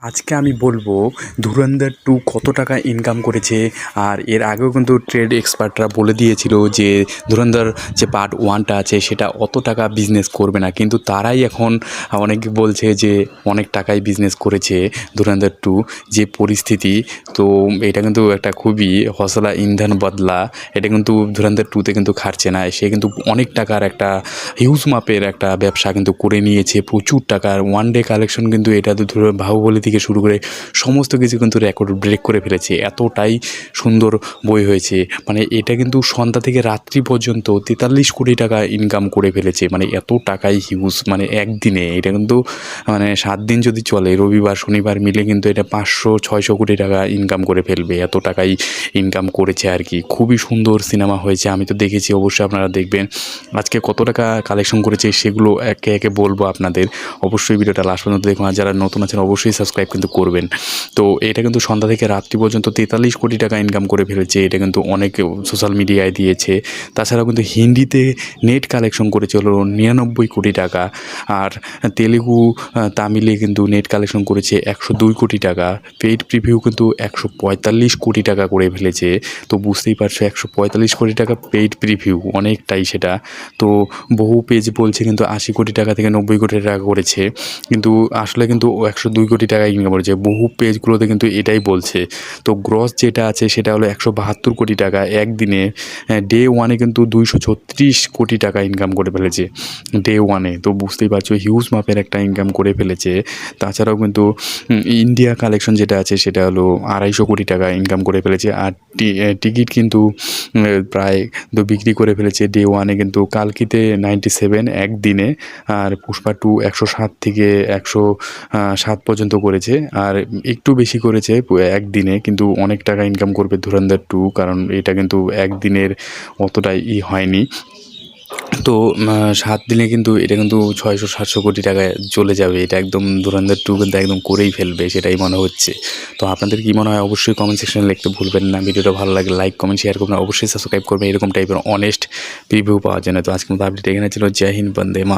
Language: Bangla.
আজকে আমি বলবো ধুরন্ধর 2 কত টাকা ইনকাম করেছে। আর এর আগেও কিন্তু ট্রেড এক্সপার্টরা বলে দিয়েছিল যে ধুরন্ধর যে পার্ট 1টা আছে সেটা অত টাকা বিজনেস করবে না, কিন্তু তারাই এখন অনেকে বলছে যে অনেক টাকাই বিজনেস করেছে ধুরন্ধর 2। যে পরিস্থিতি, তো এটা কিন্তু একটা খুবই হসলা ইন্ধন বদলা। এটা কিন্তু ধুরন্ধর 2তে কিন্তু খাটছে না, সে কিন্তু অনেক টাকার একটা হিউজ মাপের একটা ব্যবসা কিন্তু করে নিয়েছে, প্রচুর টাকার। ওয়ান ডে কালেকশন কিন্তু এটা তো ধরো বাহুবলী থেকে শুরু করে সমস্ত কিছু কিন্তু রেকর্ড ব্রেক করে ফেলেছে, এতটাই সুন্দর বই হয়েছে। মানে এটা কিন্তু সন্ধ্যা থেকে রাত্রি পর্যন্ত 43 কোটি টাকা ইনকাম করে ফেলেছে, মানে এত টাকাই হিউজ। মানে একদিনে এটা কিন্তু মানে 7 দিন যদি চলে, রবিবার শনিবার মিলে কিন্তু এটা 500-600 কোটি টাকা ইনকাম করে ফেলবে, এত টাকাই ইনকাম করেছে আর কি। খুবই সুন্দর সিনেমা হয়েছে, আমি তো দেখেছি, অবশ্যই আপনারা দেখবেন। আজকে কত টাকা কালেকশন করেছে সেগুলো একে একে বলবো আপনাদের, অবশ্যই ভিডিওটা লাস্ট পর্যন্ত দেখুন। আর যারা নতুন আছেন অবশ্যই সাবস্ক্রাইব কিন্তু করবেন। তো এটা কিন্তু সন্ধ্যা থেকে রাত্রি পর্যন্ত 43 কোটি টাকা ইনকাম করে ফেলেছে, এটা কিন্তু অনেক সোশ্যাল মিডিয়ায় দিয়েছে। তাছাড়াও কিন্তু হিন্দিতে নেট কালেকশন করেছে হলো 99 কোটি টাকা। আর তেলেগু তামিলে কিন্তু নেট কালেকশন করেছে 102 কোটি টাকা। পেইড প্রিভিউ কিন্তু 145 কোটি টাকা করে ফেলেছে। তো বুঝতেই পারছো 145 কোটি টাকা পেইড প্রিভিউ, অনেকটাই সেটা। তো বহু পেজ বলছে কিন্তু 80 কোটি টাকা থেকে 90 কোটি টাকা করেছে, কিন্তু আসলে কিন্তু 102 কোটি টাকা ইনকাম করেছে। বহু পেজগুলোতে কিন্তু এটাই বলছে। তো গ্রস যেটা আছে সেটা হলো 172 কোটি টাকা একদিনে। ডে ওয়ানে কিন্তু 236 কোটি টাকা ইনকাম করে ফেলেছে ডে ওয়ানে। তো বুঝতেই পারছো হিউজ মাপের একটা ইনকাম করে ফেলেছে। তাছাড়াও কিন্তু ইন্ডিয়া কালেকশন যেটা আছে সেটা হলো 250 কোটি টাকা ইনকাম করে ফেলেছে। আর টিকিট কিন্তু প্রায় তো বিক্রি করে ফেলেছে ডে ওয়ানে কিন্তু। কালকিতে 97 একদিনে। আর পুষ্পা 2 107 থেকে 107 পর্যন্ত করেছে। আর একটু বেশি করেছে একদিনে, কিন্তু অনেক টাকা ইনকাম করবে ধুরন্ধর 2, কারণ এটা কিন্তু একদিনের অতটাই হয়নি। তো 7 দিনে কিন্তু এটা কিন্তু 600-700 কোটি টাকায় চলে যাবে। এটা একদম ধুরন্ধর 2 কিন্তু একদম করেই ফেলবে সেটাই মনে হচ্ছে। তো আপনাদের কি মনে হয় অবশ্যই কমেন্ট সেকশনে লিখতে ভুলবেন না। ভিডিওটা ভালো লাগলে লাইক কমেন্ট শেয়ার করবেন, অবশ্যই সাবস্ক্রাইব করবেন এরকম টাইপের অনেস্ট রিভিউ পাওয়ার জন্য। তো আজকে মতো আপডেট এখানে ছিল। জয় হিন্দ, বন্দে মা।